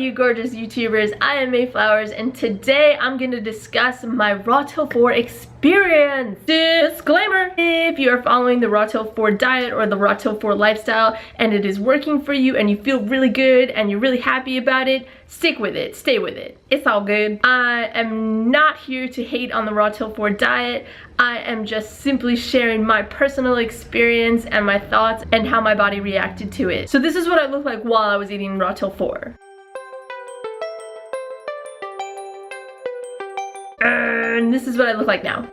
you gorgeous YouTubers? I am Mayflowers, and today I'm going to discuss my Raw Till 4 experience. Disclaimer: if you are following the Raw Till 4 diet or the Raw Till 4 lifestyle and it is working for you and you feel really good and you're really happy about it, stick with it, stay with it. It's all good. I am not here to hate on the Raw Till 4 diet. I am just simply sharing my personal experience and my thoughts and how my body reacted to it. So this is what I looked like while I was eating Raw Till 4. And this is what I look like now.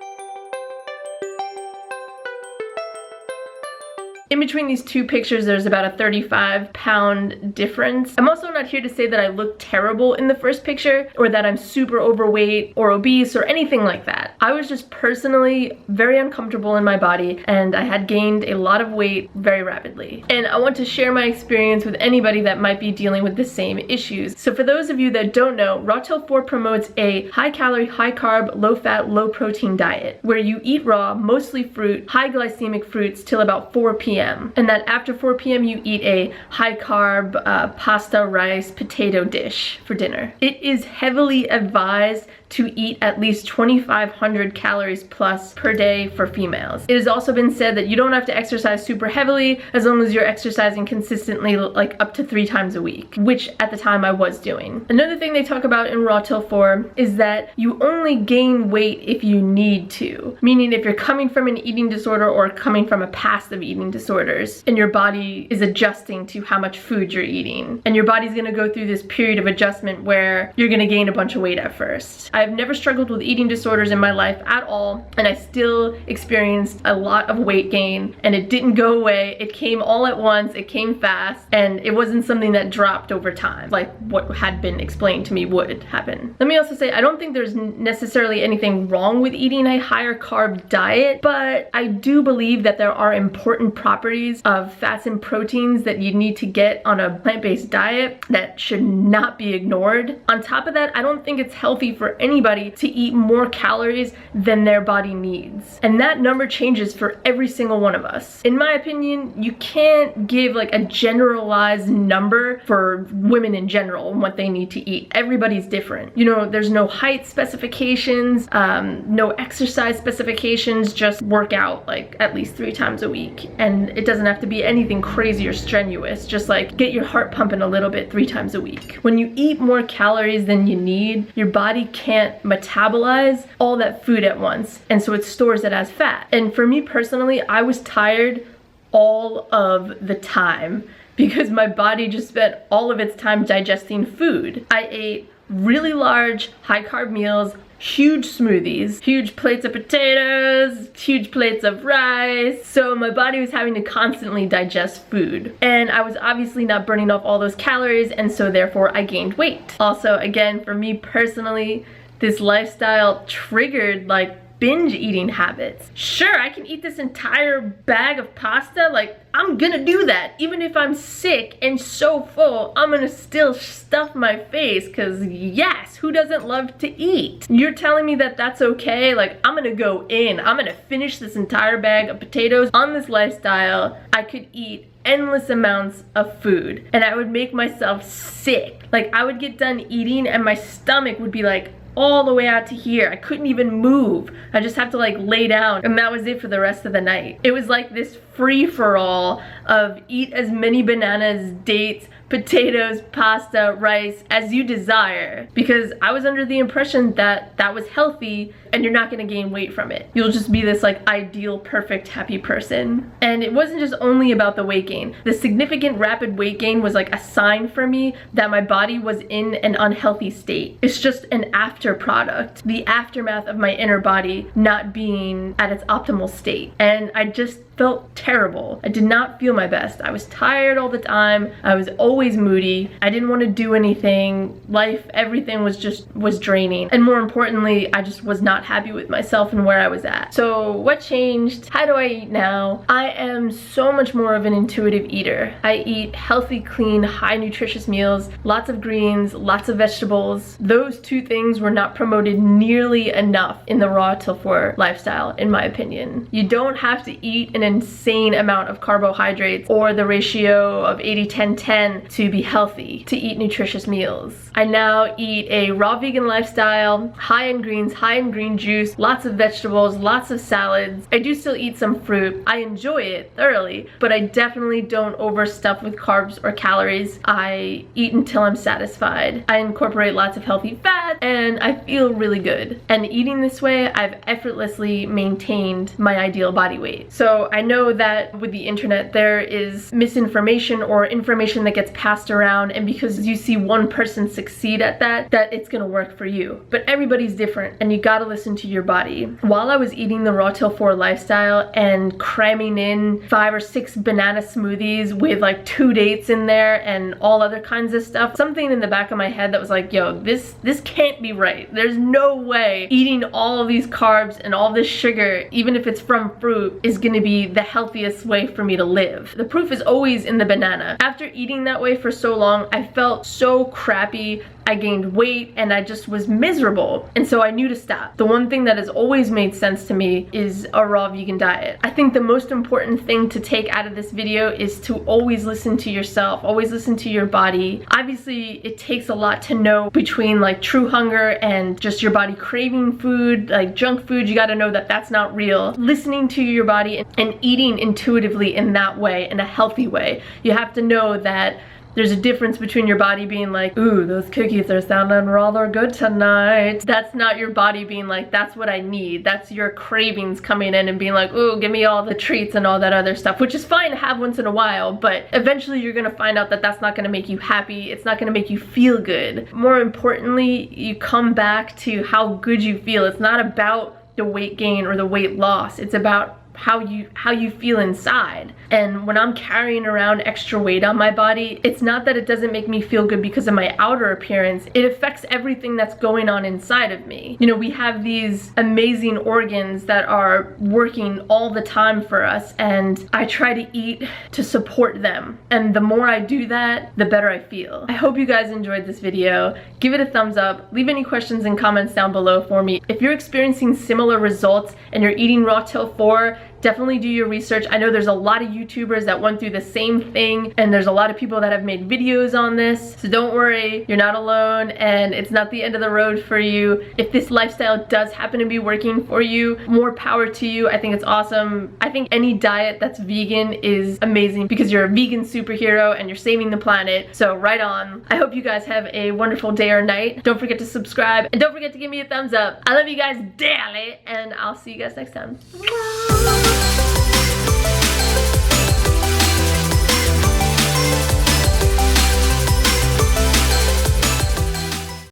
In between these two pictures, there's about a 35-pound difference. I'm also not here to say that I look terrible in the first picture or that I'm super overweight or obese or anything like that. I was just personally very uncomfortable in my body and I had gained a lot of weight very rapidly. And I want to share my experience with anybody that might be dealing with the same issues. So for those of you that don't know, Raw Till 4 promotes a high-calorie, high-carb, low-fat, low-protein diet where you eat raw, mostly fruit, high glycemic fruits till about 4 p.m. And then after 4 p.m. you eat a high carb pasta, rice, potato dish for dinner. It is heavily advised to eat at least 2,500 calories plus per day for females. It has also been said that you don't have to exercise super heavily as long as you're exercising consistently, like up to 3 times a week, which at the time I was doing. Another thing they talk about in Raw Till 4 is that you only gain weight if you need to, meaning if you're coming from an eating disorder or coming from a past of eating disorders and your body is adjusting to how much food you're eating, and your body's gonna go through this period of adjustment where you're gonna gain a bunch of weight at first. I've never struggled with eating disorders in my life at all, and I still experienced a lot of weight gain, and it didn't go away. It came all at once, it came fast, and it wasn't something that dropped over time, like what had been explained to me would happen. Let me also say, I don't think there's necessarily anything wrong with eating a higher carb diet, but I do believe that there are important properties of fats and proteins that you need to get on a plant-based diet that should not be ignored. On top of that, I don't think it's healthy for anybody to eat more calories than their body needs. And that number changes for every single one of us. In my opinion, you can't give like a generalized number for women in general and what they need to eat. Everybody's different. You know, there's no height specifications, no exercise specifications, just work out like at least 3 times a week. And it doesn't have to be anything crazy or strenuous, just like get your heart pumping a little bit 3 times a week. When you eat more calories than you need, your body can't metabolize all that food at once, and so it stores it as fat. And for me personally, I was tired all of the time because my body just spent all of its time digesting food. I ate really large high carb meals, huge smoothies, huge plates of potatoes, huge plates of rice. So my body was having to constantly digest food. And I was obviously not burning off all those calories, and so therefore I gained weight. Also, again, for me personally, this lifestyle triggered like binge eating habits. Sure, I can eat this entire bag of pasta, like I'm gonna do that. Even if I'm sick and so full, I'm gonna still stuff my face, because yes, who doesn't love to eat? You're telling me that that's okay? Like, I'm gonna go in, I'm gonna finish this entire bag of potatoes. On this lifestyle, I could eat endless amounts of food and I would make myself sick. Like, I would get done eating and my stomach would be like all the way out to here. I couldn't even move. I just have to like lay down, and that was it for the rest of the night. It was like this free-for-all of eat as many bananas, dates, potatoes, pasta, rice as you desire, because I was under the impression that that was healthy and you're not gonna gain weight from it. You'll just be this like ideal, perfect, happy person. And it wasn't just only about the weight gain. The significant rapid weight gain was like a sign for me that my body was in an unhealthy state. It's just an after product, the aftermath of my inner body not being at its optimal state. And I just felt terrible. I did not feel my best. I was tired all the time. I was always moody. I didn't want to do anything. Life, everything was draining. And more importantly, I just was not happy with myself and where I was at. So what changed? How do I eat now? I am so much more of an intuitive eater. I eat healthy, clean, high nutritious meals, lots of greens, lots of vegetables. Those two things were not promoted nearly enough in the Raw Till 4 lifestyle, in my opinion. You don't have to eat an insane amount of carbohydrates or the ratio of 80-10-10 to be healthy, to eat nutritious meals. I now eat a raw vegan lifestyle, high in greens, high in green juice, lots of vegetables, lots of salads. I do still eat some fruit. I enjoy it thoroughly, but I definitely don't overstuff with carbs or calories. I eat until I'm satisfied. I incorporate lots of healthy fat, and I feel really good. And eating this way, I've effortlessly maintained my ideal body weight. So I know that with the internet, there is misinformation or information that gets passed around, and because you see one person succeed at that it's gonna work for you. But everybody's different, and you gotta listen to your body. While I was eating the Raw Till 4 lifestyle and cramming in 5 or 6 banana smoothies with like 2 dates in there and all other kinds of stuff, something in the back of my head that was like, yo, this can't be right. There's no way eating all of these carbs and all this sugar, even if it's from fruit, is gonna be the healthiest way for me to live. The proof is always in the banana. After eating that way for so long, I felt so crappy. I gained weight and I just was miserable, and so I knew to stop. The one thing that has always made sense to me is a raw vegan diet. I think the most important thing to take out of this video is to always listen to yourself, always listen to your body. Obviously, it takes a lot to know between like true hunger and just your body craving food, like junk food. You gotta know that that's not real. Listening to your body and eating intuitively in that way, in a healthy way. You have to know that there's a difference between your body being like, ooh, those cookies are sounding rather good tonight. That's not your body being like, that's what I need. That's your cravings coming in and being like, ooh, give me all the treats and all that other stuff, which is fine to have once in a while, but eventually you're gonna find out that that's not gonna make you happy. It's not gonna make you feel good. More importantly, you come back to how good you feel. It's not about the weight gain or the weight loss. It's about how you feel inside. And when I'm carrying around extra weight on my body, it's not that it doesn't make me feel good because of my outer appearance. It affects everything that's going on inside of me. You know, we have these amazing organs that are working all the time for us, and I try to eat to support them. And the more I do that, the better I feel. I hope you guys enjoyed this video. Give it a thumbs up. Leave any questions and comments down below for me. If you're experiencing similar results and you're eating Raw Till 4, definitely do your research. I know there's a lot of YouTubers that went through the same thing, and there's a lot of people that have made videos on this. So don't worry, you're not alone, and it's not the end of the road for you. If this lifestyle does happen to be working for you, more power to you. I think it's awesome. I think any diet that's vegan is amazing because you're a vegan superhero and you're saving the planet. So right on. I hope you guys have a wonderful day or night. Don't forget to subscribe, and don't forget to give me a thumbs up. I love you guys dearly, and I'll see you guys next time. Bye.